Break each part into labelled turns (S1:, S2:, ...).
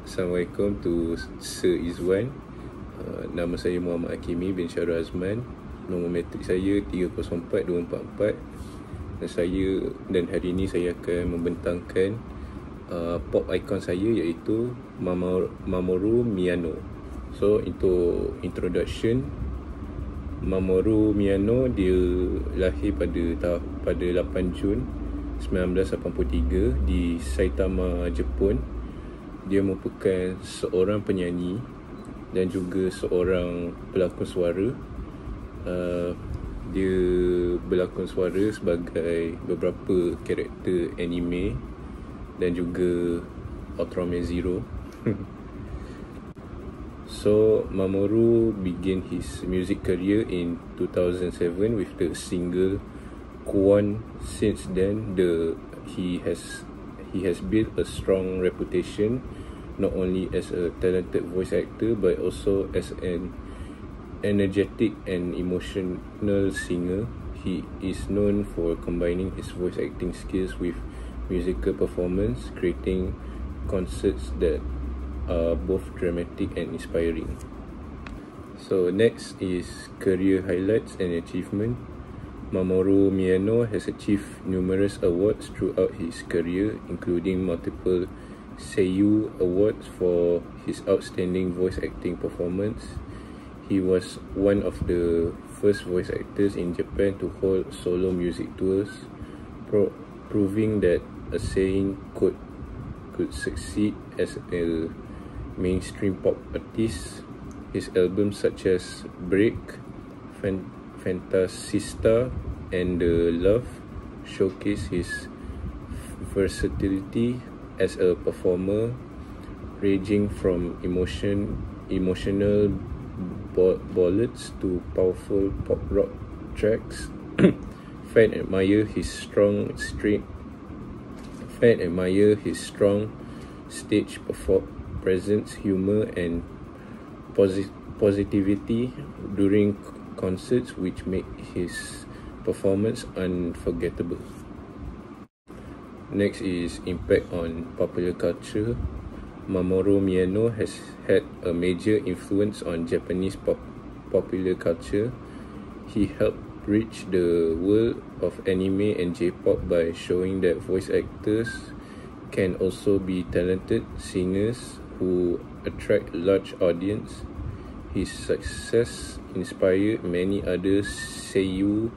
S1: Assalamualaikum to Sir Izwan. Nama saya Muhammad Hakimi bin Syarul Azman. Nombor metrik saya 304244. Dan hari ini saya akan membentangkan pop icon saya, iaitu Mamoru Miyano. So untuk introduction, Mamoru Miyano dia lahir pada 8 Jun 1983 di Saitama, Jepun. Dia merupakan seorang penyanyi dan juga seorang pelakon suara. Dia berlakon suara sebagai beberapa karakter anime dan juga Ultraman Zero. So Mamoru began his music career in 2007 with the single Kwon. Since then, he has built a strong reputation, not only as a talented voice actor but also as an energetic and emotional singer. He is known for combining his voice acting skills with musical performance, creating concerts that are both dramatic and inspiring. So next is career highlights and achievement. Mamoru Miyano has achieved numerous awards throughout his career, including multiple Seiyu Awards for his outstanding voice acting performance. He was one of the first voice actors in Japan to hold solo music tours, proving that a saying could succeed as a mainstream pop artist. His albums such as Break, Fantasista, and Love showcase his versatility as a performer, ranging from emotional ballads to powerful pop rock tracks. Fans admire his strong stage presence, humor, and positivity during concerts, which make his performance unforgettable. Next is impact on popular culture. Mamoru Miyano has had a major influence on Japanese popular culture. He helped bridge the world of anime and J-pop by showing that voice actors can also be talented singers who attract large audience. His success inspired many other Seiyu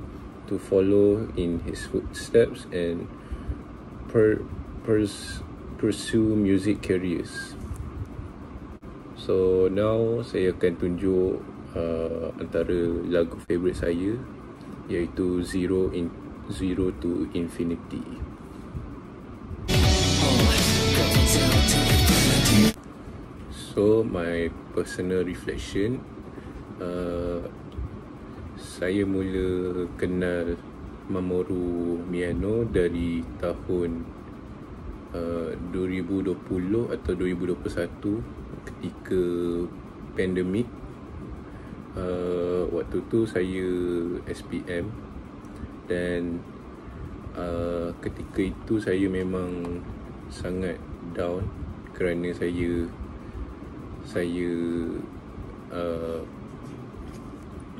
S1: to follow in his footsteps and pursue music careers. So now saya akan tunjuk antara lagu favourite saya, iaitu Zero to Infinity. So my personal reflection, saya mula kenal Mamoru Miyano dari tahun 2020 atau 2021 ketika pandemik. Waktu tu saya SPM dan ketika itu saya memang sangat down kerana saya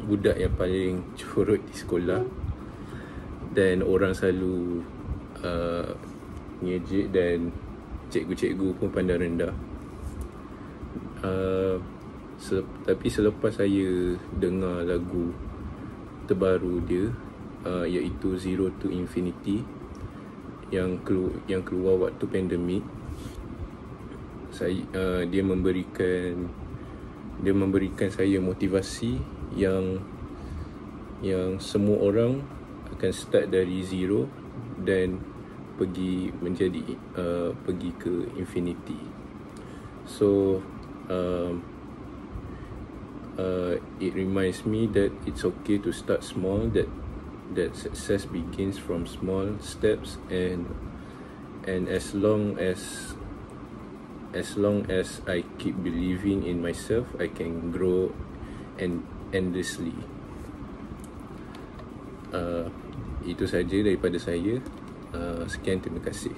S1: budak yang paling curut di sekolah dan orang selalu ngejek dan cikgu-cikgu pun pandang rendah. Tapi selepas saya dengar lagu terbaru dia, iaitu Zero to Infinity, yang keluar waktu pandemik, dia memberikan saya motivasi yang semua orang akan start dari zero dan pergi ke infinity. So it reminds me that it's okay to start small, that success begins from small steps, and as long as I keep believing in myself, I can grow endlessly. Itu saja daripada saya. Sekian, terima kasih.